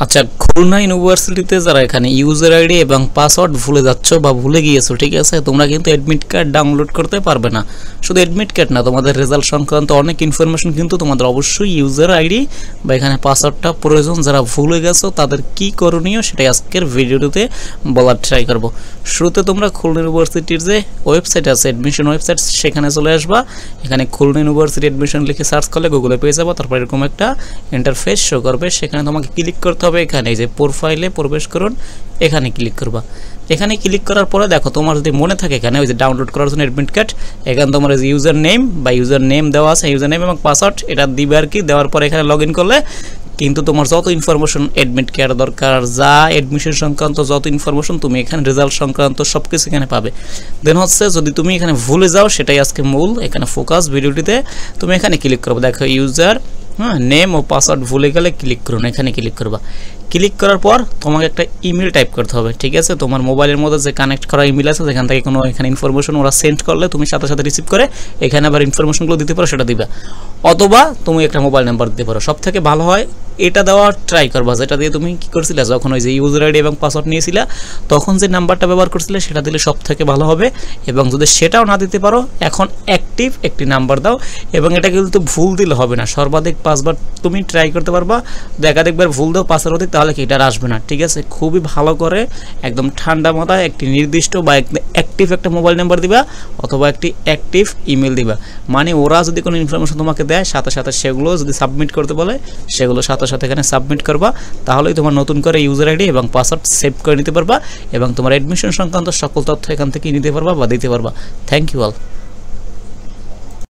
আচ্ছা, খুলনা ইউনিভার্সিটিতে যারা এখানে ইউজার আইডি এবং পাসওয়ার্ড ভুলে যাচ্ছ বা ভুলে গিয়েছো, ঠিক আছে, তোমরা কিন্তু অ্যাডমিট কার্ড ডাউনলোড করতে পারবে না। শুধু অ্যাডমিট কার্ড না, তোমাদের রেজাল্ট সংক্রান্ত অনেক ইনফরমেশন কিন্তু তোমাদের অবশ্যই ইউজার আইডি বা এখানে পাসওয়ার্ডটা প্রয়োজন। যারা ভুলে গেছো তাদের কি করণীয় সেটাই আজকের ভিডিওটিতে বলার ট্রাই করব। শুরুতে তোমরা খুলনা ইউনিভার্সিটির যে ওয়েবসাইট আছে, অ্যাডমিশন ওয়েবসাইট, সেখানে চলে আসবা। এখানে খুলনা ইউনিভার্সিটি অ্যাডমিশন লিখে সার্চ করলে গুগলে পেয়ে যাবো। তারপর এরকম একটা ইন্টারফেস শো করবে, সেখানে তোমাকে ক্লিক করতে হবে। এখানে এই যে প্রোফাইলে প্রবেশ করুন, এখানে ক্লিক করবা। এখানে ক্লিক করার পরে দেখো, তোমার যদি মনে থাকে এখানে ওই যে ডাউনলোড করার জন্য অ্যাডমিট কার্ড, এখানে তোমার যে ইউজার নেম বা ইউজার নেম দেওয়া আছে, ইউজার নেম এবং পাসওয়ার্ড এটা দিবে আর কি। দেওয়ার পরে এখানে লগ ইন করলে কিন্তু তোমার যত ইনফরমেশন অ্যাডমিট কার্ড দরকার, যা অ্যাডমিশন সংক্রান্ত যত ইনফরমেশন তুমি এখানে রেজাল্ট সংক্রান্ত সব কিছু এখানে পাবে। দেন হচ্ছে যদি তুমি এখানে ভুলে যাও, সেটাই আজকে মূল এখানে ফোকাস ভিডিওটিতে। তুমি এখানে ক্লিক করবে, দেখো ইউজার নেম ও পাসওয়ার্ড ভুলে গেলে ক্লিক করুন, এখানে ক্লিক করবা। ক্লিক করার পর তোমাকে একটা ইমেল টাইপ করতে হবে, ঠিক আছে। তোমার মোবাইলের মধ্যে যে কানেক্ট করা ইমেল আছে, যেখান থেকে কোনো এখানে ইনফরমেশন ওরা সেন্ড করলে তুমি সাথে সাথে রিসিভ করে এখানে আবার ইনফরমেশনগুলো দিতে পারো, সেটা দিবা। অথবা তুমি একটা মোবাইল নাম্বার দিতে পারো। সব থেকে ভালো হয় এটা দেওয়ার ট্রাই করবা, যেটা দিয়ে তুমি কি করছিলে যখন ওই যে ইউজার আইডি এবং পাসওয়ার্ড নিয়েছিলে, তখন যে নাম্বারটা ব্যবহার করছিলে সেটা দিলে সব থেকে ভালো হবে। এবং যদি সেটাও না দিতে পারো, এখন অ্যাক্টিভ একটি নাম্বার দাও। এবং এটা কিন্তু ভুল দিলে হবে না, সর্বাধিক 5 বার তুমি ট্রাই করতে পারবা। একাধিকবার ভুল দাও 5 এর অধিক, তাহলে কি এটা আসবে না, ঠিক আছে। খুবই ভালো করে একদম ঠান্ডা মাথায় একটি নির্দিষ্ট বা অ্যাক্টিভ একটা মোবাইল নাম্বার দিবা, অথবা একটি অ্যাক্টিভ ইমেল দিবা। মানে ওরা যদি কোনো ইনফরমেশন তোমাকে দেয়, সাথে সাথে সেগুলো যদি সাবমিট করতে বলে, সেগুলো সাথে সাথে এখানে সাবমিট করবা। তাহলেই তোমার নতুন করে ইউজার আইডি এবং পাসওয়ার্ড সেভ করে নিতে পারবা এবং তোমার অ্যাডমিশন সংক্রান্ত সকল তথ্য এখান থেকে নিতে পারবা বা দিতে পারবা। Thank you all.